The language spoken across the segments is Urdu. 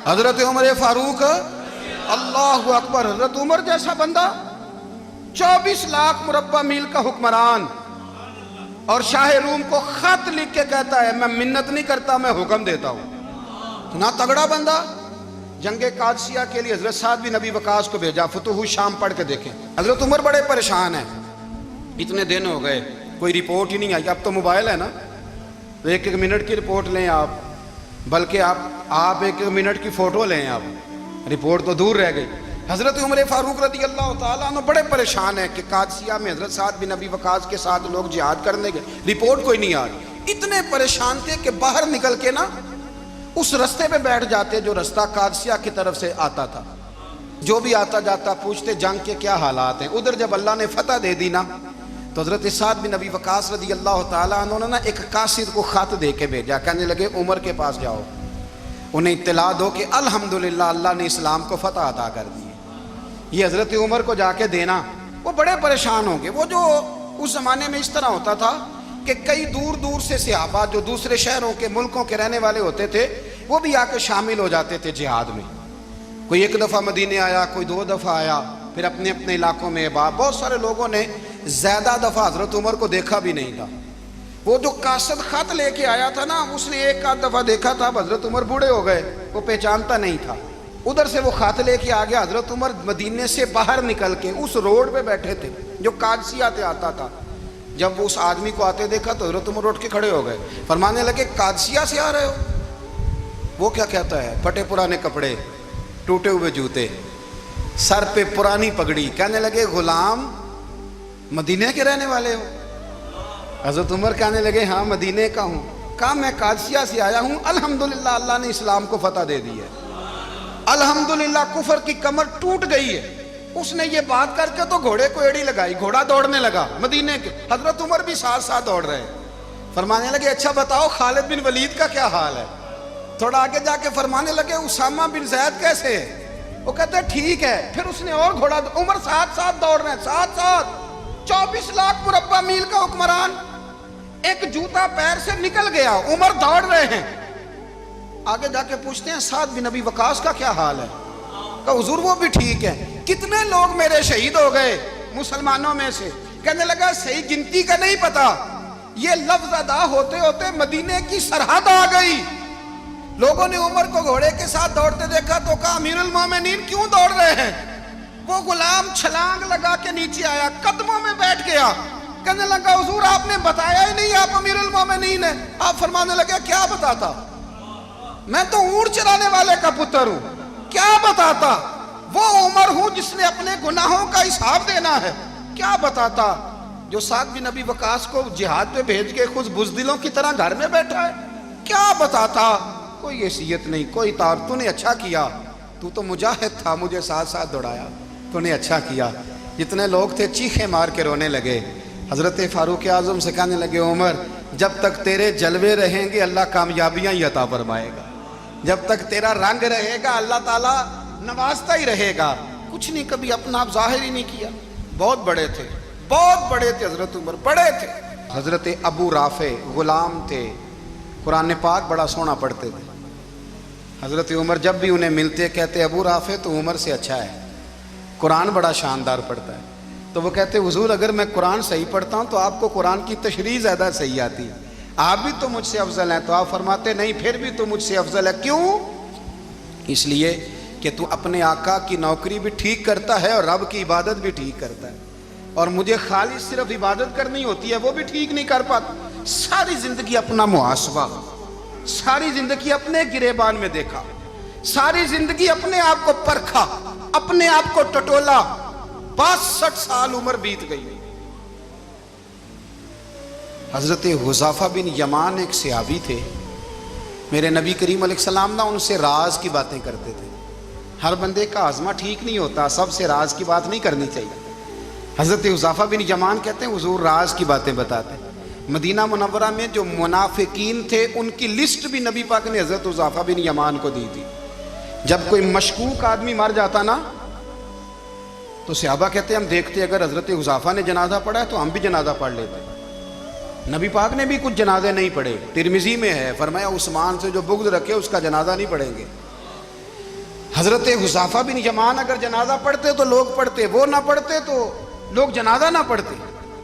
حضرت عمر فاروق اللہ اکبر، حضرت عمر جیسا بندہ 24 لاکھ مربع میل کا حکمران، اور شاہ روم کو خط لکھ کے کہتا ہے میں منت نہیں کرتا، میں حکم دیتا ہوں۔ اتنا تگڑا بندہ۔ جنگ قادسیہ کے لیے حضرت سعد بن ابی وقاص کو بھیجا، فتوح شام پڑھ کے دیکھیں۔ حضرت عمر بڑے پریشان ہیں، اتنے دن ہو گئے کوئی رپورٹ ہی نہیں آئی۔ اب تو موبائل ہے نا، تو ایک منٹ کی رپورٹ لیں آپ، بلکہ آپ ایک منٹ کی فوٹو لیں، آپ رپورٹ تو دور رہ گئی۔ حضرت عمر فاروق رضی اللہ تعالیٰ عنہ بڑے پریشان ہیں کہ قادسیہ میں حضرت سعد بن ابی وقاص کے ساتھ لوگ جہاد کرنے گئے، رپورٹ کوئی نہیں آ رہی۔ اتنے پریشان تھے کہ باہر نکل کے نا اس رستے پہ بیٹھ جاتے جو رستہ قادسیہ کی طرف سے آتا تھا، جو بھی آتا جاتا پوچھتے جنگ کے کیا حالات ہیں۔ ادھر جب اللہ نے فتح دے دی نا، تو حضرت سعد بن ابی وقاص رضی اللہ تعالیٰ عنہ نے ایک قاصد کو خط دے کے بھیجا، کہنے لگے عمر کے پاس جاؤ، انہیں اطلاع دو کہ الحمدللہ اللہ نے اسلام کو فتح عطا کر دی ہے۔ یہ حضرت عمر کو جا کے دینا، وہ بڑے پریشان ہوں گے۔ وہ جو اس زمانے میں اس طرح ہوتا تھا کہ کئی دور دور سے صحابہ جو دوسرے شہروں کے ملکوں کے رہنے والے ہوتے تھے، وہ بھی آ کے شامل ہو جاتے تھے جہاد میں۔ کوئی ایک دفعہ مدینے آیا، کوئی 2 دفعہ آیا، پھر اپنے اپنے علاقوں میں بہت سارے لوگوں نے زیادہ دفعہ حضرت عمر کو دیکھا بھی نہیں تھا۔ وہ جو قاصد خط لے کے آیا تھا نا، اس نے ایک آدھ دفعہ دیکھا تھا، حضرت عمر بوڑھے ہو گئے، وہ پہچانتا نہیں تھا۔ ادھر سے وہ خط لے کے آ گیا، حضرت عمر مدینے سے باہر نکل کے اس روڈ پہ بیٹھے تھے جو قادسیہ سے آتا تھا۔ جب وہ اس آدمی کو آتے دیکھا تو حضرت عمر اٹھ کے کھڑے ہو گئے، فرمانے لگے قادسیہ سے آ رہے ہو؟ وہ کیا کہتا ہے؟ پھٹے پرانے کپڑے، ٹوٹے ہوئے جوتے، سر پہ پرانی پگڑی، کہنے لگے غلام مدینے کے رہنے والے ہو؟ حضرت عمر کہنے لگے ہاں مدینے کا ہوں۔ کہا میں قادسیہ سے آیا ہوں، الحمدللہ اللہ نے اسلام کو فتح دے دی ہے، الحمدللہ کفر کی کمر ٹوٹ گئی ہے۔ اس نے یہ بات کر کے تو گھوڑے کو ایڑی لگائی، گھوڑا دوڑنے لگا مدینے کے، حضرت عمر بھی ساتھ ساتھ دوڑ رہے، فرمانے لگے اچھا بتاؤ خالد بن ولید کا کیا حال ہے؟ تھوڑا آگے جا کے فرمانے لگے اسامہ بن زید کیسے ہے؟ وہ کہتے ہیں ٹھیک ہے۔ پھر اس نے اور گھوڑا، عمر ساتھ ساتھ دوڑ رہے ہیں، ساتھ ساتھ 24 لاکھ مربع میل کا حکمران، ایک جوتا پیر سے نکل گیا، عمر دوڑ رہے ہیں۔ آگے جا کے پوچھتے ہیں سعد بن ابی وقاص کا کیا حال ہے؟ کہا حضور وہ بھی ٹھیک ہے۔ کتنے لوگ میرے شہید ہو گئے مسلمانوں میں سے؟ کہنے لگا صحیح گنتی کا نہیں پتا، یہ لفظ ادا ہوتے ہوتے مدینے کی سرحد آ گئی۔ لوگوں نے عمر کو گھوڑے کے ساتھ دوڑتے دیکھا تو کہا امیر المومنین کیوں دوڑ رہے ہیں؟ وہ غلام چھلانگ لگا کے نیچے آیا، قدموں میں بیٹھ گیا، کہنے لگا حضور آپ نے بتایا ہی نہیں آپ امیر المومنین ہیں۔ آپ فرمانے لگے کیا بتاتا؟ میں تو اونٹ چرانے والے کا پتر ہوں، کیا بتاتا؟ وہ عمر ہوں جس نے اپنے گناہوں کا حساب دینا ہے، کیا بتاتا؟ جو سعد بن ابی وقاص کو جہاد پہ بھیج کے خود بزدلوں کی طرح گھر میں بیٹھا ہے، کیا بتاتا؟ کوئی حیثیت نہیں، کوئی تار، تو نے اچھا کیا، تو تو مجاہد تھا، مجھے ساتھ ساتھ دوڑایا، تو نے اچھا کیا۔ جتنے لوگ تھے چیخیں مار کے رونے لگے۔ حضرت فاروق اعظم سے کہنے لگے عمر جب تک تیرے جلوے رہیں گے اللہ کامیابیاں ہی عطا فرمائے گا، جب تک تیرا رنگ رہے گا اللہ تعالیٰ نوازتا ہی رہے گا۔ کچھ نہیں کبھی اپنا آپ ظاہر ہی نہیں کیا۔ بہت بڑے تھے، بہت بڑے تھے حضرت عمر، بڑے تھے۔ حضرت ابو رافع غلام تھے، قرآن پاک بڑا سونا پڑھتے تھے۔ حضرت عمر جب بھی انہیں ملتے کہتے ابو رافع تو عمر سے اچھا ہے، قرآن بڑا شاندار پڑھتا ہے۔ تو وہ کہتے حضور اگر میں قرآن صحیح پڑھتا ہوں تو آپ کو قرآن کی تشریح زیادہ صحیح آتی ہے، آپ بھی تو مجھ سے افضل ہیں۔ تو آپ فرماتے نہیں پھر بھی تو مجھ سے افضل ہے۔ کیوں؟ اس لیے کہ تو اپنے آقا کی نوکری بھی ٹھیک کرتا ہے اور رب کی عبادت بھی ٹھیک کرتا ہے، اور مجھے خالص صرف عبادت کرنی ہوتی ہے وہ بھی ٹھیک نہیں کر پاتا۔ ساری زندگی اپنا محاسبہ، ساری زندگی اپنے گریبان میں دیکھا، ساری زندگی اپنے آپ کو پرکھا، اپنے آپ کو ٹٹولا۔ 62 سال عمر بیت گئی۔ حضرت حذیفہ بن یمان ایک صحابی تھے، میرے نبی کریم علیہ السلام نا ان سے راز کی باتیں کرتے تھے۔ ہر بندے کا ہاضمہ ٹھیک نہیں ہوتا، سب سے راز کی بات نہیں کرنی چاہیے۔ حضرت حذیفہ بن یمان کہتے ہیں حضور راز کی باتیں بتاتے ہیں۔ مدینہ منورہ میں جو منافقین تھے ان کی لسٹ بھی نبی پاک نے حضرت حذیفہ بن یمان کو دی تھی۔ جب کوئی مشکوک آدمی مر جاتا نا تو صحابہ کہتے ہیں ہم دیکھتے اگر حضرت حذیفہ نے جنازہ پڑھا ہے تو ہم بھی جنازہ پڑھ لیتے۔ نبی پاک نے بھی کچھ جنازے نہیں پڑھے، ترمذی میں ہے، فرمایا عثمان سے جو بغض رکھے اس کا جنازہ نہیں پڑھیں گے۔ حضرت حذیفہ بن یمان اگر جنازہ پڑھتے تو لوگ پڑھتے، وہ نہ پڑھتے تو لوگ جنازہ نہ پڑھتے۔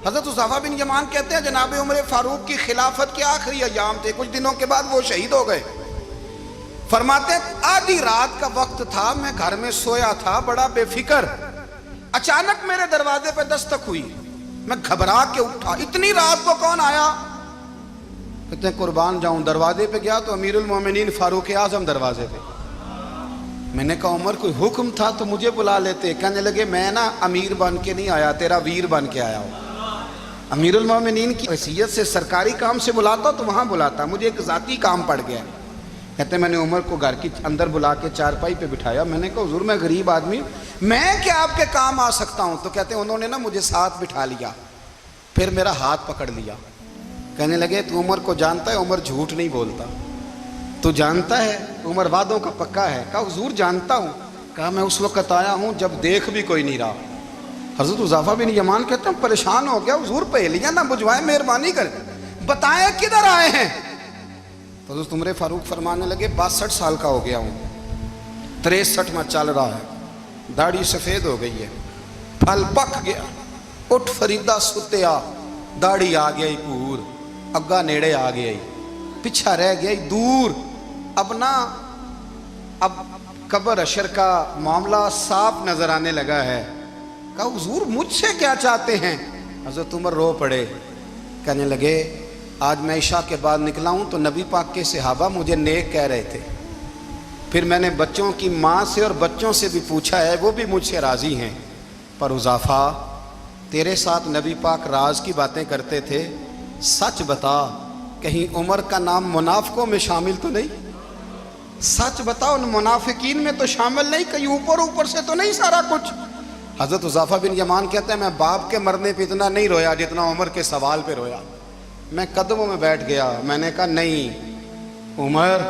حضرت حذیفہ بن یمان کہتے ہیں جناب عمر فاروق کی خلافت کے آخری ایام تھے، کچھ دنوں کے بعد وہ شہید ہو گئے۔ فرماتے ہیں آدھی رات کا وقت تھا، میں گھر میں سویا تھا بڑا بے فکر، اچانک میرے دروازے پہ دستک ہوئی، میں گھبرا کے اٹھا، اتنی رات کو کون آیا؟ کہتے ہیں قربان جاؤں، دروازے پہ گیا تو امیر المومنین فاروق اعظم دروازے پہ۔ میں نے کہا عمر کوئی حکم تھا تو مجھے بلا لیتے۔ کہنے لگے میں نا امیر بن کے نہیں آیا، تیرا ویر بن کے آیا ہوں۔ امیر المومنین کی حیثیت سے سرکاری کام سے بلاتا تو وہاں بلاتا، مجھے ایک ذاتی کام پڑ گیا۔ کہتے ہیں میں نے عمر کو گھر کی اندر بلا کے چارپائی پہ بٹھایا، میں نے کہا حضور میں غریب آدمی ہوں، میں کیا آپ کے کام آ سکتا ہوں؟ تو کہتے ہیں انہوں نے نا مجھے ساتھ بٹھا لیا، پھر میرا ہاتھ پکڑ لیا، کہنے لگے تو عمر کو جانتا ہے؟ عمر جھوٹ نہیں بولتا، تو جانتا ہے عمر وعدوں کا پکا ہے؟ کہا حضور جانتا ہوں۔ کہا میں اس وقت آیا ہوں جب دیکھ بھی کوئی نہیں رہا۔ حضرت حذیفہ بن یمان کہتے ہیں پریشان ہو گیا، حضور پہلیاں نہ بجھوائے، مہربانی کر بتائیں کدھر آئے ہیں؟ تو حضرت عمر فاروق فرمانے لگے 62 سال کا ہو گیا ہوں، 63 میں چل رہا ہے، داڑھی سفید ہو گئی ہے، پھل پک گیا، اٹھ فریدہ ستیا، داڑھی آ گئی پور، اگا نیڑے آ گئی، پیچھا رہ گئی دور، اب قبر اشر کا معاملہ صاف نظر آنے لگا ہے۔ کہا حضور مجھ سے کیا چاہتے ہیں؟ حضرت عمر رو پڑے، کہنے لگے آج میں عشاء کے بعد نکلا ہوں تو نبی پاک کے صحابہ مجھے نیک کہہ رہے تھے، پھر میں نے بچوں کی ماں سے اور بچوں سے بھی پوچھا ہے، وہ بھی مجھ سے راضی ہیں، پر حذیفہ تیرے ساتھ نبی پاک راز کی باتیں کرتے تھے، سچ بتا کہیں عمر کا نام منافقوں میں شامل تو نہیں؟ سچ بتا ان منافقین میں تو شامل نہیں، کہیں اوپر سے تو نہیں سارا کچھ؟ حضرت حذیفہ بن یمان کہتے ہیں میں باپ کے مرنے پہ اتنا نہیں رویا جتنا عمر کے سوال پہ رویا۔ میں قدموں میں بیٹھ گیا، میں نے کہا نہیں عمر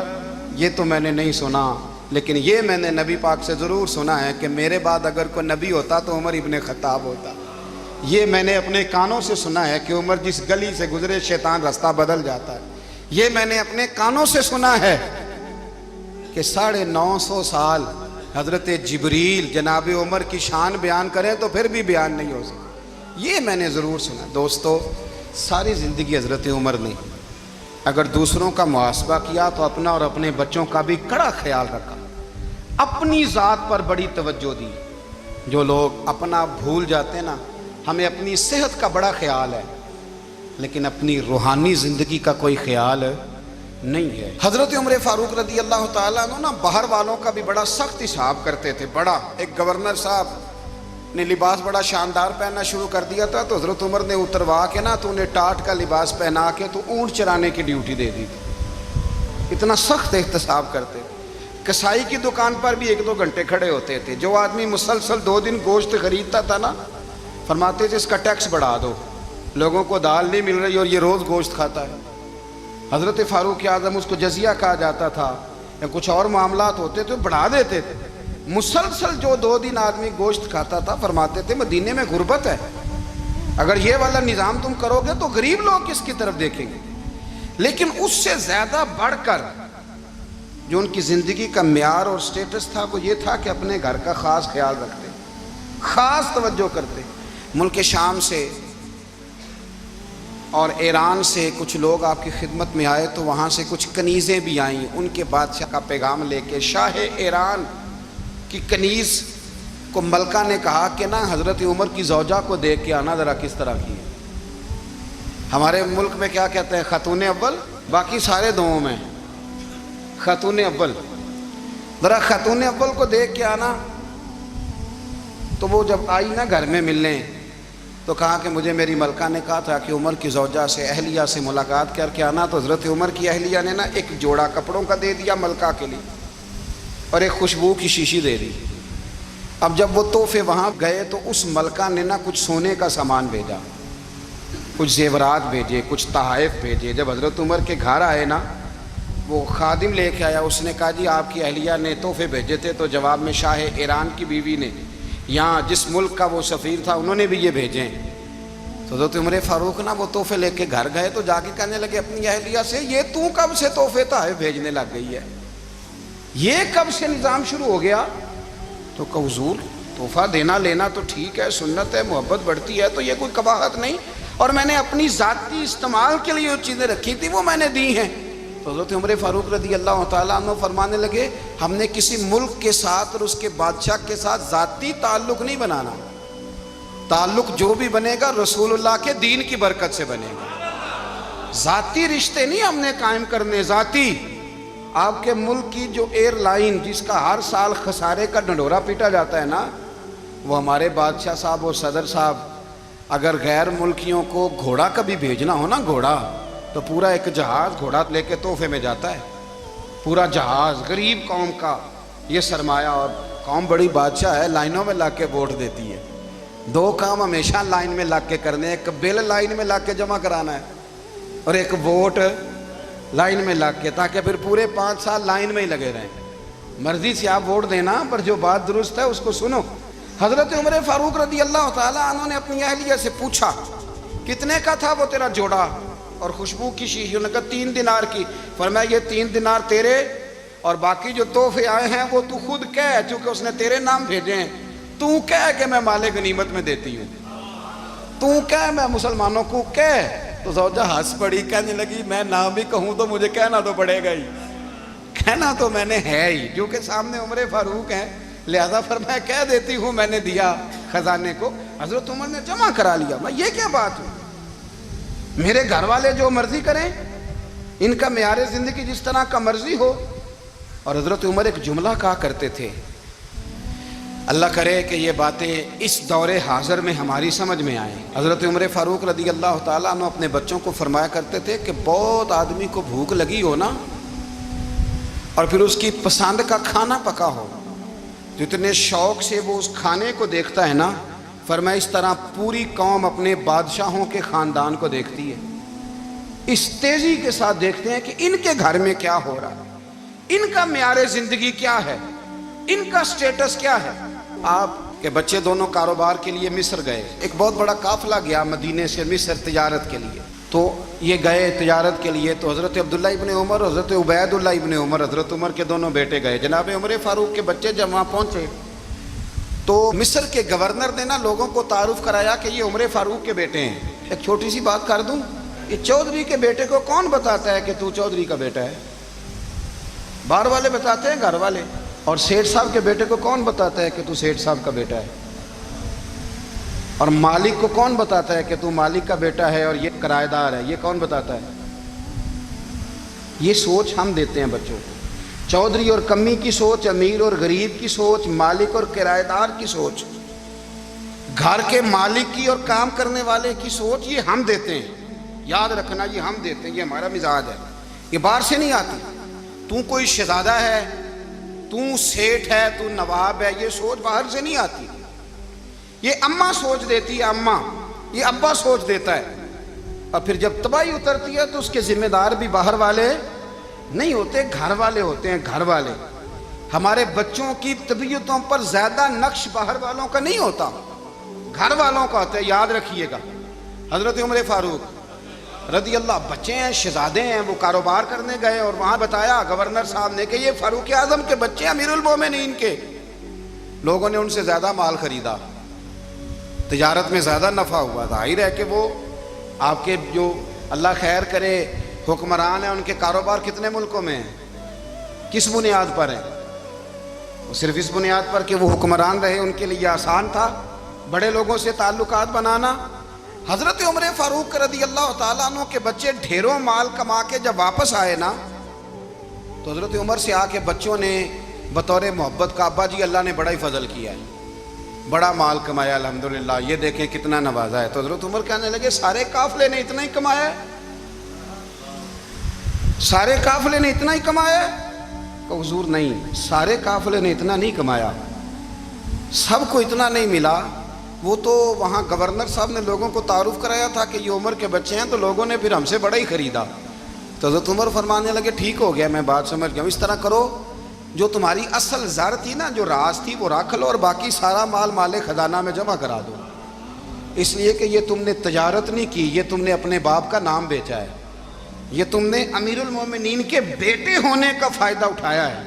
یہ تو میں نے نہیں سنا، لیکن یہ میں نے نبی پاک سے ضرور سنا ہے کہ میرے بعد اگر کوئی نبی ہوتا تو عمر ابن خطاب ہوتا۔ یہ میں نے اپنے کانوں سے سنا ہے کہ عمر جس گلی سے گزرے شیطان رستہ بدل جاتا ہے۔ یہ میں نے اپنے کانوں سے سنا ہے کہ 950 سال حضرت جبریل جناب عمر کی شان بیان کریں تو پھر بھی بیان نہیں ہو سکتا، یہ میں نے ضرور سنا۔ دوستو ساری زندگی حضرت عمر نے اگر دوسروں کا محاسبہ کیا تو اپنا اور اپنے بچوں کا بھی کڑا خیال رکھا، اپنی ذات پر بڑی توجہ دی۔ جو لوگ اپنا بھول جاتے نا، ہمیں اپنی صحت کا بڑا خیال ہے لیکن اپنی روحانی زندگی کا کوئی خیال نہیں ہے۔ حضرت عمر فاروق رضی اللہ تعالیٰ عنہ نا باہر والوں کا بھی بڑا سخت حساب کرتے تھے۔ بڑا ایک گورنر صاحب نے لباس بڑا شاندار پہننا شروع کر دیا تھا تو حضرت عمر نے اتروا کے نا تو انہیں ٹاٹ کا لباس پہنا کے تو اونٹ چرانے کی ڈیوٹی دے دی تھی، اتنا سخت احتساب کرتے۔ کسائی کی دکان پر بھی 1-2 گھنٹے کھڑے ہوتے تھے، جو آدمی مسلسل 2 دن گوشت خریدتا تھا نا فرماتے تھے اس کا ٹیکس بڑھا دو، لوگوں کو دال نہیں مل رہی اور یہ روز گوشت کھاتا ہے۔ حضرت فاروق اعظم اس کو جزیہ کہا جاتا تھا، یا کچھ اور معاملات ہوتے تھے بڑھا دیتے تھے۔ مسلسل جو 2 دن آدمی گوشت کھاتا تھا فرماتے تھے مدینے میں غربت ہے، اگر یہ والا نظام تم کرو گے تو غریب لوگ کس کی طرف دیکھیں گے۔ لیکن اس سے زیادہ بڑھ کر جو ان کی زندگی کا معیار اور سٹیٹس تھا وہ یہ تھا کہ اپنے گھر کا خاص خیال رکھتے، خاص توجہ کرتے۔ ملک شام سے اور ایران سے کچھ لوگ آپ کی خدمت میں آئے تو وہاں سے کچھ کنیزیں بھی آئیں، ان کے بادشاہ کا پیغام لے کے۔ شاہ ایران کی کنیز کو ملکہ نے کہا کہ نا حضرت عمر کی زوجہ کو دیکھ کے آنا ذرا کس طرح کی ہے۔ ہمارے ملک میں کیا کہتے ہیں خاتون اول، باقی سارے دوؤں میں خاتون اول، ذرا خاتون اول کو دیکھ کے آنا۔ تو وہ جب آئی نا گھر میں ملنے تو کہا کہ مجھے میری ملکہ نے کہا تھا کہ عمر کی زوجہ سے اہلیہ سے ملاقات کر کے آنا، تو حضرت عمر کی اہلیہ نے نا ایک جوڑا کپڑوں کا دے دیا ملکہ کے لیے اور ایک خوشبو کی شیشی دے دی۔ اب جب وہ تحفے وہاں گئے تو اس ملکہ نے نا کچھ سونے کا سامان بھیجا، کچھ زیورات بھیجے، کچھ تحائف بھیجے۔ جب حضرت عمر کے گھر آئے نا وہ خادم لے کے آیا، اس نے کہا جی آپ کی اہلیہ نے تحفے بھیجے تھے، تو جواب میں شاہ ایران کی بیوی نے یہاں جس ملک کا وہ سفیر تھا انہوں نے بھی یہ بھیجے۔ تو حضرت عمر فاروق نا وہ تحفے لے کے گھر گئے تو جا کے کہنے لگے اپنی اہلیہ سے یہ تو کب سے تحفے تحائف بھیجنے لگ گئی ہے؟ یہ کب سے نظام شروع ہو گیا؟ تو کہ حضور تحفہ دینا لینا تو ٹھیک ہے، سنت ہے، محبت بڑھتی ہے، تو یہ کوئی قباحت نہیں، اور میں نے اپنی ذاتی استعمال کے لیے جو چیزیں رکھی تھی وہ میں نے دی ہیں۔ تو حضرت عمر فاروق رضی اللہ تعالیٰ عنہ فرمانے لگے ہم نے کسی ملک کے ساتھ اور اس کے بادشاہ کے ساتھ ذاتی تعلق نہیں بنانا، تعلق جو بھی بنے گا رسول اللہ کے دین کی برکت سے بنے گا، ذاتی رشتے نہیں ہم نے قائم کرنے۔ ذاتی آپ کے ملک کی جو ایئر لائن جس کا ہر سال خسارے کا ڈنڈورا پیٹا جاتا ہے نا، وہ ہمارے بادشاہ صاحب اور صدر صاحب اگر غیر ملکیوں کو گھوڑا کبھی بھیجنا ہو نا، گھوڑا، تو پورا ایک جہاز گھوڑا لے کے تحفے میں جاتا ہے، پورا جہاز غریب قوم کا یہ سرمایہ، اور قوم بڑی بادشاہ ہے، لائنوں میں لا کے ووٹ دیتی ہے، دو کام ہمیشہ لائن میں لا کے کرنے، ایک بل لائن میں لا کے جمع کرانا ہے اور ایک ووٹ لائن میں لا کے، تاکہ پھر پورے 5 سال لائن میں ہی لگے رہیں۔ مرضی سے آپ ووٹ دینا، پر جو بات درست ہے اس کو سنو۔ حضرت عمر فاروق رضی اللہ تعالیٰ عنہ نے اپنی اہلیہ سے پوچھا کتنے کا تھا وہ تیرا جوڑا اور خوشبو کی شیشی؟ انہوں نے کہا 3 دینار کی۔ فرمایا یہ 3 دینار تیرے، اور باقی جو تحفے آئے ہیں وہ تو خود کہہ، چونکہ اس نے تیرے نام بھیجے ہیں، تو کہہ کہ میں مال غنیمت میں دیتی ہوں، تو کہہ میں مسلمانوں کو کہہ۔ تو زوجہ ہنس پڑی، کہنے لگی میں نہ بھی کہوں تو مجھے کہنا تو پڑے گا ہی، کہنا تو میں نے ہے ہی، کیونکہ سامنے عمر فاروق ہیں، لہذا فرمایا کہہ دیتی ہوں میں نے دیا خزانے کو۔ حضرت عمر نے جمع کرا لیا۔ میں یہ کیا بات ہے، میرے گھر والے جو مرضی کریں، ان کا معیار زندگی جس طرح کا مرضی ہو۔ اور حضرت عمر ایک جملہ کہا کرتے تھے، اللہ کرے کہ یہ باتیں اس دور حاضر میں ہماری سمجھ میں آئیں۔ حضرت عمر فاروق رضی اللہ تعالیٰ عنہ اپنے بچوں کو فرمایا کرتے تھے کہ بہت آدمی کو بھوک لگی ہو نا، اور پھر اس کی پسند کا کھانا پکا ہو، جتنے شوق سے وہ اس کھانے کو دیکھتا ہے نا، فرمایا اس طرح پوری قوم اپنے بادشاہوں کے خاندان کو دیکھتی ہے، اس تیزی کے ساتھ دیکھتے ہیں کہ ان کے گھر میں کیا ہو رہا ہے، ان کا معیار زندگی کیا ہے، ان کا سٹیٹس کیا ہے۔ آپ کے بچے دونوں کاروبار کے لیے مصر گئے، ایک بہت بڑا قافلہ گیا مدینے سے مصر تجارت کے لیے، تو یہ گئے تجارت کے لیے، تو حضرت عبداللہ ابن عمر، حضرت عبید اللہ ابن عمر، حضرت عمر کے دونوں بیٹے گئے۔ جناب عمر فاروق کے بچے جب وہاں پہنچے تو مصر کے گورنر نے نا لوگوں کو تعارف کرایا کہ یہ عمر فاروق کے بیٹے ہیں۔ ایک چھوٹی سی بات کر دوں، یہ چودھری کے بیٹے کو کون بتاتا ہے کہ تو چودھری کا بیٹا ہے؟ باہر والے بتاتے ہیں، گھر والے۔ اور سیٹھ صاحب کے بیٹے کو کون بتاتا ہے کہ تو سیٹھ صاحب کا بیٹا ہے؟ اور مالک کو کون بتاتا ہے کہ تو مالک کا بیٹا ہے اور یہ کرایہ دار ہے؟ یہ کون بتاتا ہے؟ یہ سوچ ہم دیتے ہیں بچوں کو، چودھری اور کمی کی سوچ، امیر اور غریب کی سوچ، مالک اور کرایہ دار کی سوچ، گھر کے مالک کی اور کام کرنے والے کی سوچ، یہ ہم دیتے ہیں۔ یاد رکھنا، یہ ہم دیتے ہیں، یہ ہمارا مزاج ہے، یہ باہر سے نہیں آتی۔ تو کوئی شہزادہ ہے، تو سیٹھ ہے، تو نواب ہے، یہ سوچ باہر سے نہیں آتی، یہ اماں سوچ دیتی ہے، اماں، یہ ابا سوچ دیتا ہے، اور پھر جب تباہی اترتی ہے تو اس کے ذمہ دار بھی باہر والے نہیں ہوتے، گھر والے ہوتے ہیں، گھر والے۔ ہمارے بچوں کی طبیعتوں پر زیادہ نقش باہر والوں کا نہیں ہوتا، گھر والوں کا ہوتا ہے، یاد رکھیے گا۔ حضرت عمر فاروق رضی اللہ، بچے ہیں، شہزادے ہیں، وہ کاروبار کرنے گئے، اور وہاں بتایا گورنر صاحب نے کہ یہ فاروق اعظم کے بچے، امیر المومنین کے۔ لوگوں نے ان سے زیادہ مال خریدا، تجارت میں زیادہ نفع ہوا، ظاہر ہے کہ وہ آپ کے جو اللہ خیر کرے حکمران ہیں، ان کے کاروبار کتنے ملکوں میں ہیں، کس بنیاد پر ہیں؟ صرف اس بنیاد پر کہ وہ حکمران رہے، ان کے لیے آسان تھا بڑے لوگوں سے تعلقات بنانا۔ حضرت عمر فاروق رضی اللہ تعالیٰ عنہ کے بچے ڈھیروں مال کما کے جب واپس آئے نا، تو حضرت عمر سے آ کے بچوں نے بطور محبت کا، ابا جی اللہ نے بڑا ہی فضل کیا ہے، بڑا مال کمایا الحمدللہ، یہ دیکھیں کتنا نوازا ہے۔ تو حضرت عمر کہنے لگے سارے قافلے نے اتنا ہی کمایا ہے، سارے قافلے نے اتنا ہی کمایا ہے؟ کہ حضور نہیں، سارے قافلے نے اتنا نہیں کمایا، سب کو اتنا نہیں ملا۔ وہ تو وہاں گورنر صاحب نے لوگوں کو تعارف کرایا تھا کہ یہ عمر کے بچے ہیں، تو لوگوں نے پھر ہم سے بڑا ہی خریدا۔ تو حضرت عمر فرمانے لگے ٹھیک ہو گیا، میں بات سمجھ گیا، اس طرح کرو، جو تمہاری اصل زر تھی نا، جو راز تھی، وہ رکھ لو، اور باقی سارا مال مال خزانہ میں جمع کرا دو، اس لیے کہ یہ تم نے تجارت نہیں کی، یہ تم نے اپنے باپ کا نام بیچا ہے، یہ تم نے امیر المومنین کے بیٹے ہونے کا فائدہ اٹھایا ہے،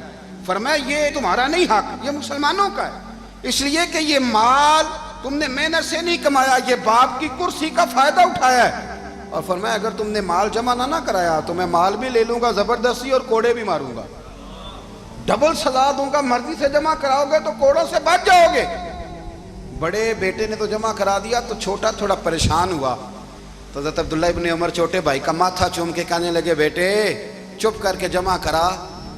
فرمایا یہ تمہارا نہیں حق، یہ مسلمانوں کا ہے، اس لیے کہ یہ مال تم نے محنت سے نہیں کمایا، یہ باپ کی کرسی کا فائدہ اٹھایا ہے۔ اور فرمایا اگر تم نے مال جمع نہ کرایا تو میں مال بھی لے لوں گا زبردستی اور کوڑے بھی ماروں گا، ڈبل سزا دوں گا۔ مرضی سے جمع کراؤ گے تو کوڑوں سے بچ جاؤ گے۔ بڑے بیٹے نے تو جمع کرا دیا تو چھوٹا تھوڑا پریشان ہوا، تو حضرت عبداللہ ابن عمر چھوٹے بھائی کا ماتھا چوم کے کہنے لگے بیٹے چپ کر کے جمع کرا،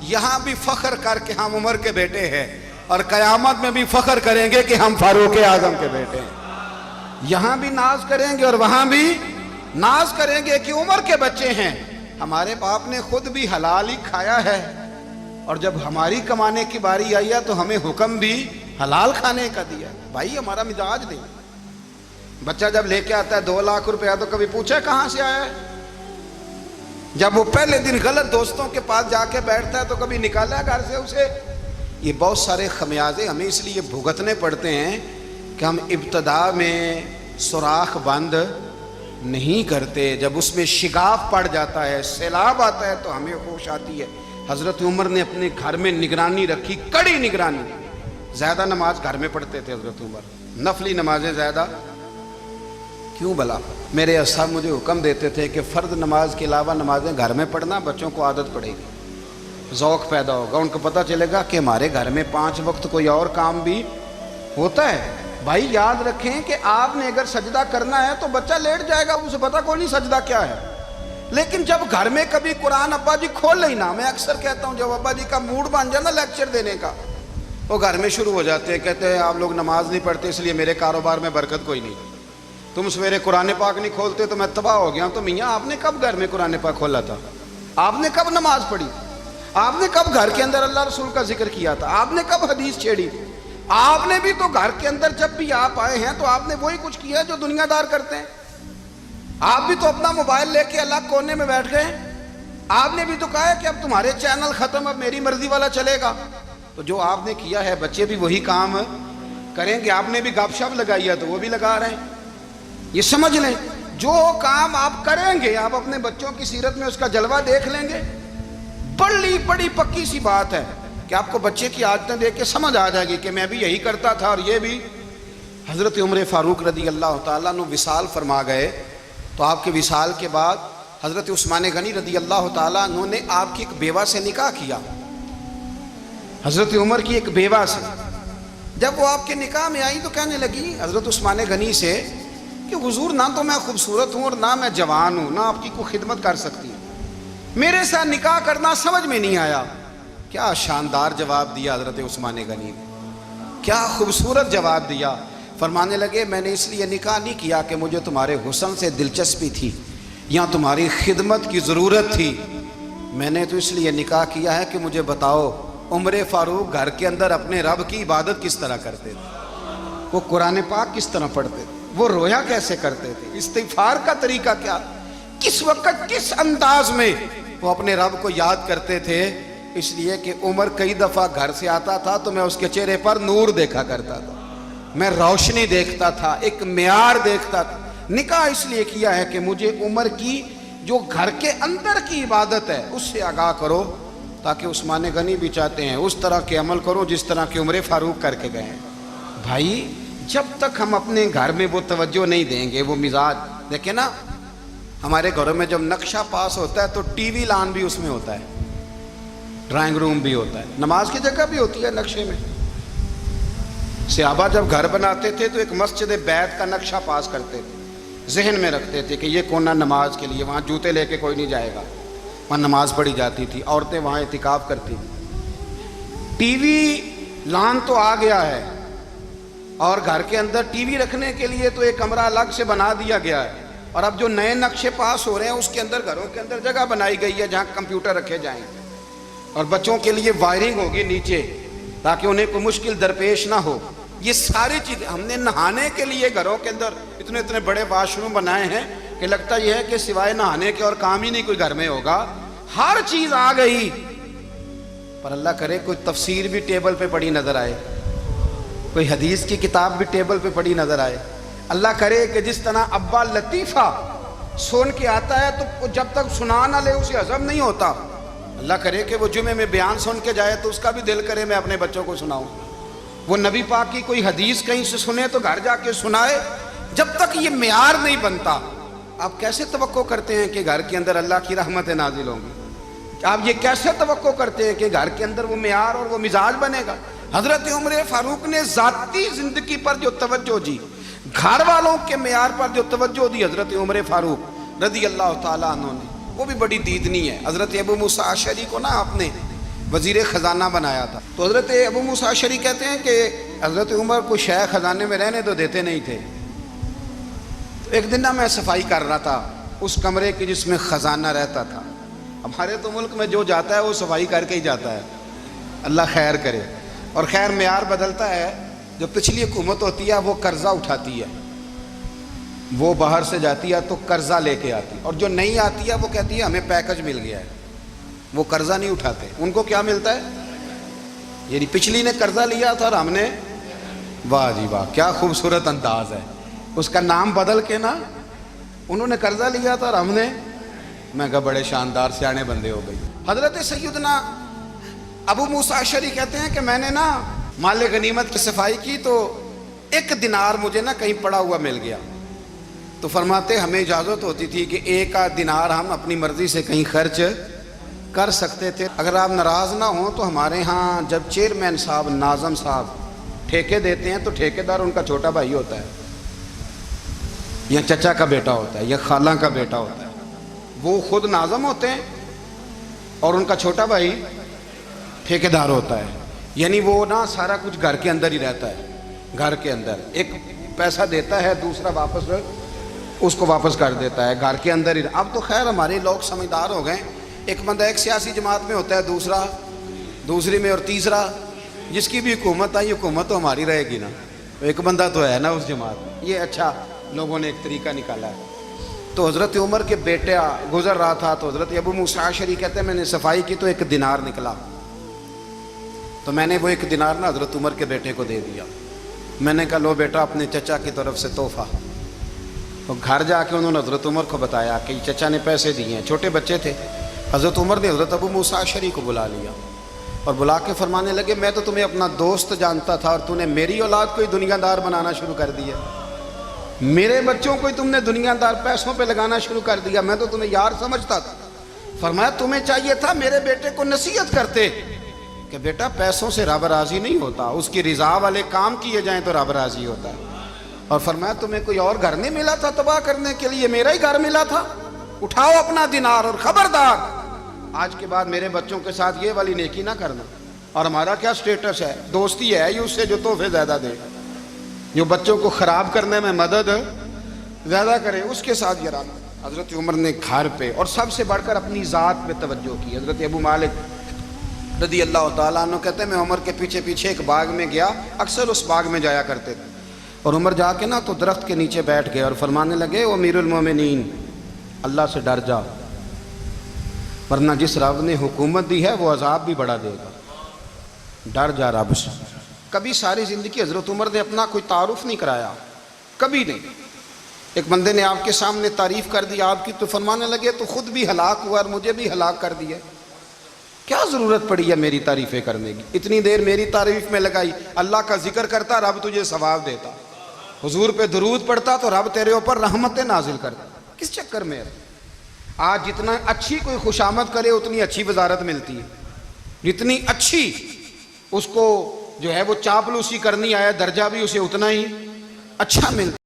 یہاں بھی فخر کر کے ہم عمر کے بیٹے ہیں اور قیامت میں بھی فخر کریں گے کہ ہم فاروق اعظم کے بیٹے ہیں۔ یہاں بھی ناز کریں گے اور وہاں بھی ناز کریں گے کہ عمر کے بچے ہیں۔ ہمارے باپ نے خود بھی حلال ہی کھایا ہے، اور جب ہماری کمانے کی باری آئی ہے تو ہمیں حکم بھی حلال کھانے کا دیا ہے۔ بھائی ہمارا مزاج دے، بچہ جب لے کے آتا ہے 2 لاکھ روپیہ تو کبھی پوچھے کہاں سے آیا ہے؟ جب وہ پہلے دن غلط دوستوں کے پاس جا کے بیٹھتا ہے تو کبھی نکالا ہے گھر سے اسے؟ یہ بہت سارے خمیازے ہمیں اس لیے بھگتنے پڑتے ہیں کہ ہم ابتدا میں سوراخ بند نہیں کرتے، جب اس میں شگاف پڑ جاتا ہے، سیلاب آتا ہے تو ہمیں ہوش آتی ہے۔ حضرت عمر نے اپنے گھر میں نگرانی رکھی، کڑی نگرانی۔ زیادہ نماز گھر میں پڑھتے تھے حضرت عمر، نفلی نمازیں زیادہ کیوں بلا؟ میرے اصحاب مجھے حکم دیتے تھے کہ فرض نماز کے علاوہ نمازیں گھر میں پڑھنا، بچوں کو عادت پڑے گی، ذوق پیدا ہوگا، ان کو پتہ چلے گا کہ ہمارے گھر میں 5 وقت کوئی اور کام بھی ہوتا ہے۔ بھائی یاد رکھیں کہ آپ نے اگر سجدہ کرنا ہے تو بچہ لیٹ جائے گا، اسے پتہ کوئی نہیں سجدہ کیا ہے، لیکن جب گھر میں کبھی قرآن ابا جی کھول لینا، میں اکثر کہتا ہوں جب ابا جی کا موڈ بن جائے نا لیکچر دینے کا، وہ گھر میں شروع ہو جاتے ہیں، کہتے ہیں آپ لوگ نماز نہیں پڑھتے اس لیے میرے کاروبار میں برکت کوئی نہیں، تم سویرے قرآن پاک نہیں کھولتے تو میں تباہ ہو گیا ہوں۔ تو میاں آپ نے کب گھر میں قرآن پاک کھولا تھا؟ آپ نے کب نماز پڑھی؟ آپ نے کب گھر کے اندر اللہ رسول کا ذکر کیا تھا؟ آپ نے کب حدیث چھیڑی؟ آپ نے بھی تو گھر کے اندر جب بھی آپ آئے ہیں تو آپ نے وہی کچھ کیا جو دنیا دار کرتے ہیں۔ آپ بھی تو اپنا موبائل لے کے الگ کونے میں بیٹھ گئے، آپ نے بھی تو کہا ہے کہ اب تمہارے چینل ختم، اب میری مرضی والا چلے گا۔ تو جو آپ نے کیا ہے بچے بھی وہی کام کریں گے۔ آپ نے بھی گپ شپ لگائی ہے تو وہ بھی لگا رہے ہیں۔ یہ سمجھ لیں جو کام آپ کریں گے آپ اپنے بچوں کی سیرت میں اس کا جلوہ دیکھ لیں گے۔ بڑی پکی سی بات ہے کہ آپ کو بچے کی عادتیں دیکھ کے سمجھ آ جائے گی کہ میں بھی یہی کرتا تھا اور یہ بھی۔ حضرت عمر فاروق رضی اللہ تعالیٰ عنہ وصال فرما گئے، تو آپ کے وصال کے بعد حضرت عثمان غنی رضی اللہ تعالیٰ عنہ نے آپ کی ایک بیوہ سے نکاح کیا، حضرت عمر کی ایک بیوہ سے۔ جب وہ آپ کے نکاح میں آئی تو کہنے لگی حضرت عثمان غنی سے کہ حضور نہ تو میں خوبصورت ہوں اور نہ میں جوان ہوں، نہ آپ کی کوئی خدمت کر سکتی ہوں، میرے ساتھ نکاح کرنا سمجھ میں نہیں آیا۔ کیا شاندار جواب دیا حضرت عثمان غنی نے، کیا خوبصورت جواب دیا۔ فرمانے لگے میں نے اس لیے نکاح نہیں کیا کہ مجھے تمہارے حسن سے دلچسپی تھی یا تمہاری خدمت کی ضرورت تھی، میں نے تو اس لیے نکاح کیا ہے کہ مجھے بتاؤ عمر فاروق گھر کے اندر اپنے رب کی عبادت کس طرح کرتے تھے، وہ قرآن پاک کس طرح پڑھتے تھے، وہ رویا کیسے کرتے تھے، استغفار کا طریقہ کیا، کس وقت کس انداز میں وہ اپنے رب کو یاد کرتے تھے۔ اس لیے کہ عمر کئی دفعہ گھر سے آتا تھا تو میں اس کے چہرے پر نور دیکھا کرتا تھا، میں روشنی دیکھتا تھا، ایک معیار دیکھتا تھا۔ نکاح اس لیے کیا ہے کہ مجھے عمر کی جو گھر کے اندر کی عبادت ہے اس سے آگاہ کرو، تاکہ عثمان غنی بھی چاہتے ہیں اس طرح کے عمل کرو جس طرح کہ عمر فاروق کر کے گئے ہیں۔ بھائی جب تک ہم اپنے گھر میں وہ توجہ نہیں دیں گے، وہ مزاج دیکھیں نا، ہمارے گھروں میں جب نقشہ پاس ہوتا ہے تو ٹی وی لان بھی اس میں ہوتا ہے، ڈرائنگ روم بھی ہوتا ہے، نماز کی جگہ بھی ہوتی ہے نقشے میں۔ صحابہ جب گھر بناتے تھے تو ایک مسجد بیت کا نقشہ پاس کرتے تھے، ذہن میں رکھتے تھے کہ یہ کونا نماز کے لیے، وہاں جوتے لے کے کوئی نہیں جائے گا، وہاں نماز پڑھی جاتی تھی، عورتیں وہاں اعتکاف کرتی تھیں۔ ٹی وی لان تو آ گیا ہے اور گھر کے اندر ٹی وی رکھنے کے لیے تو ایک کمرہ الگ سے بنا دیا گیا ہے، اور اب جو نئے نقشے پاس ہو رہے ہیں اس کے اندر گھروں کے اندر جگہ بنائی گئی ہے جہاں کمپیوٹر رکھے جائیں، اور بچوں کے لیے وائرنگ ہوگی نیچے تاکہ انہیں کوئی مشکل درپیش نہ ہو۔ یہ ساری چیزیں ہم نے نہانے کے لیے گھروں کے اندر اتنے بڑے واش روم بنائے ہیں کہ لگتا یہ ہے کہ سوائے نہانے کے اور کام ہی نہیں کوئی گھر میں ہوگا، ہر چیز آ گئی۔ پر اللہ کرے کوئی تفسیر بھی ٹیبل پہ پڑی نظر آئے، کوئی حدیث کی کتاب بھی ٹیبل پہ پڑی نظر آئے۔ اللہ کرے کہ جس طرح ابا لطیفہ سن کے آتا ہے تو جب تک سنا نہ لے اسے ہضم نہیں ہوتا، اللہ کرے کہ وہ جمعے میں بیان سن کے جائے تو اس کا بھی دل کرے میں اپنے بچوں کو سناؤں. وہ نبی پاک کی کوئی حدیث کہیں سے سنے تو گھر جا کے سنائے. جب تک یہ معیار نہیں بنتا آپ کیسے توقع کرتے ہیں کہ گھر کے اندر اللہ کی رحمتیں نازل ہوں گی؟ آپ یہ کیسے توقع کرتے ہیں کہ گھر کے اندر وہ معیار اور وہ مزاج بنے گا؟ حضرت عمر فاروق نے ذاتی زندگی پر جو توجہ دی، گھر والوں کے معیار پر جو توجہ دی حضرت عمر فاروق رضی اللہ تعالیٰ عنہ نے، وہ بھی بڑی دیدنی ہے. حضرت ابو موسیٰ اشعری کو نا آپ نے وزیر خزانہ بنایا تھا. تو حضرت ابو موسیٰ اشعری کہتے ہیں کہ حضرت عمر کو شیخ خزانے میں رہنے تو دیتے نہیں تھے. تو ایک دن نا میں صفائی کر رہا تھا اس کمرے کی جس میں خزانہ رہتا تھا. ہمارے تو ملک میں جو جاتا ہے وہ صفائی کر کے ہی جاتا ہے، اللہ خیر کرے. اور خیر معیار بدلتا ہے. جو پچھلی حکومت ہوتی ہے وہ قرضہ اٹھاتی ہے، وہ باہر سے جاتی ہے تو قرضہ لے کے آتی ہے، اور جو نہیں آتی ہے وہ کہتی ہے ہمیں پیکج مل گیا ہے. وہ قرضہ نہیں اٹھاتے. ان کو کیا ملتا ہے؟ یعنی پچھلی نے قرضہ لیا تھا اور ہم نے، واہ جی واہ کیا خوبصورت انداز ہے. اس کا نام بدل کے نا، انہوں نے قرضہ لیا تھا اور ہم نے، میں کہا بڑے شاندار سیانے بندے ہو گئی. حضرت سیدنا ابو موسیٰ اشعری کہتے ہیں کہ میں نے نا مال غنیمت کی صفائی کی تو 1 دینار مجھے نا کہیں پڑا ہوا مل گیا. تو فرماتے ہمیں اجازت ہوتی تھی کہ 1 دینار ہم اپنی مرضی سے کہیں خرچ کر سکتے تھے. اگر آپ ناراض نہ ہوں تو ہمارے ہاں جب چیئرمین صاحب، ناظم صاحب ٹھیکے دیتے ہیں تو ٹھیکیدار ان کا چھوٹا بھائی ہوتا ہے، یا چچا کا بیٹا ہوتا ہے، یا خالہ کا بیٹا ہوتا ہے. وہ خود ناظم ہوتے ہیں اور ان کا چھوٹا بھائی ٹھیکیدار ہوتا ہے. یعنی وہ نا سارا کچھ گھر کے اندر ہی رہتا ہے. گھر کے اندر ایک پیسہ دیتا ہے، دوسرا واپس اس کو واپس کر دیتا ہے. گھر کے اندر ہی. اب تو خیر ہمارے لوگ سمجھدار ہو گئے. ایک بندہ ایک سیاسی جماعت میں ہوتا ہے، دوسرا دوسری میں، اور تیسرا جس کی بھی حکومت آئی حکومت تو ہماری رہے گی نا. ایک بندہ تو ہے نا اس جماعت میں. یہ اچھا لوگوں نے ایک طریقہ نکالا ہے. تو حضرت عمر کے بیٹا گزر رہا تھا تو حضرت ابو موسیٰ اشعری کہتے ہیں میں نے صفائی کی تو 1 دینار نکلا. تو میں نے وہ 1 دینار نا حضرت عمر کے بیٹے کو دے دیا. میں نے کہا لو بیٹا اپنے چچا کی طرف سے تحفہ. تو گھر جا کے انہوں نے حضرت عمر کو بتایا کہ چچا نے پیسے دیے ہیں. چھوٹے بچے تھے. حضرت عمر نے حضرت ابو موسیٰ اشعری کو بلا لیا اور بلا کے فرمانے لگے میں تو تمہیں اپنا دوست جانتا تھا اور تو نے میری اولاد کو ہی دنیا دار بنانا شروع کر دیا. میرے بچوں کو ہی تم نے دنیا دار پیسوں پہ لگانا شروع کر دیا. میں تو تمہیں یار سمجھتا تھا. فرمایا تمہیں چاہیے تھا میرے بیٹے کو نصیحت کرتے کہ بیٹا پیسوں سے رب راضی نہیں ہوتا، اس کی رضا والے کام کیے جائیں تو رب راضی ہوتا ہے. اور فرمایا تمہیں کوئی اور گھر نہیں ملا تھا تباہ کرنے کے لیے، میرا ہی گھر ملا تھا. اٹھاؤ اپنا دینار اور خبردار آج کے بعد میرے بچوں کے ساتھ یہ والی نیکی نہ کرنا. اور ہمارا کیا سٹیٹس ہے؟ دوستی ہے اس سے جو تحفے زیادہ دے، جو بچوں کو خراب کرنے میں مدد زیادہ کرے، اس کے ساتھ یہ رہنا. حضرت عمر نے گھر پہ اور سب سے بڑھ کر اپنی ذات پہ توجہ کی. حضرت ابو مالک رضی اللہ تعالیٰ عنہ کہتے ہیں میں عمر کے پیچھے پیچھے ایک باغ میں گیا، اکثر اس باغ میں جایا کرتے تھے. اور عمر جا کے نا تو درخت کے نیچے بیٹھ گئے اور فرمانے لگے او امیر المومنین اللہ سے ڈر جا، ورنہ جس رب نے حکومت دی ہے وہ عذاب بھی بڑھا دے گا. ڈر جا رب سے. کبھی ساری زندگی حضرت عمر نے اپنا کوئی تعارف نہیں کرایا، کبھی نہیں. ایک بندے نے آپ کے سامنے تعریف کر دی آپ کی تو فرمانے لگے تو خود بھی ہلاک ہوا اور مجھے بھی ہلاک کر دیا. کیا ضرورت پڑی ہے میری تعریفیں کرنے کی؟ اتنی دیر میری تعریف میں لگائی. اللہ کا ذکر کرتا رب تجھے ثواب دیتا، حضور پہ درود پڑھتا تو رب تیرے اوپر رحمتیں نازل کرتا. کس چکر میں؟ آج جتنا اچھی کوئی خوشامد کرے اتنی اچھی وزارت ملتی ہے، جتنی اچھی اس کو جو ہے وہ چاپلوسی کرنی آیا درجہ بھی اسے اتنا ہی اچھا ملتا.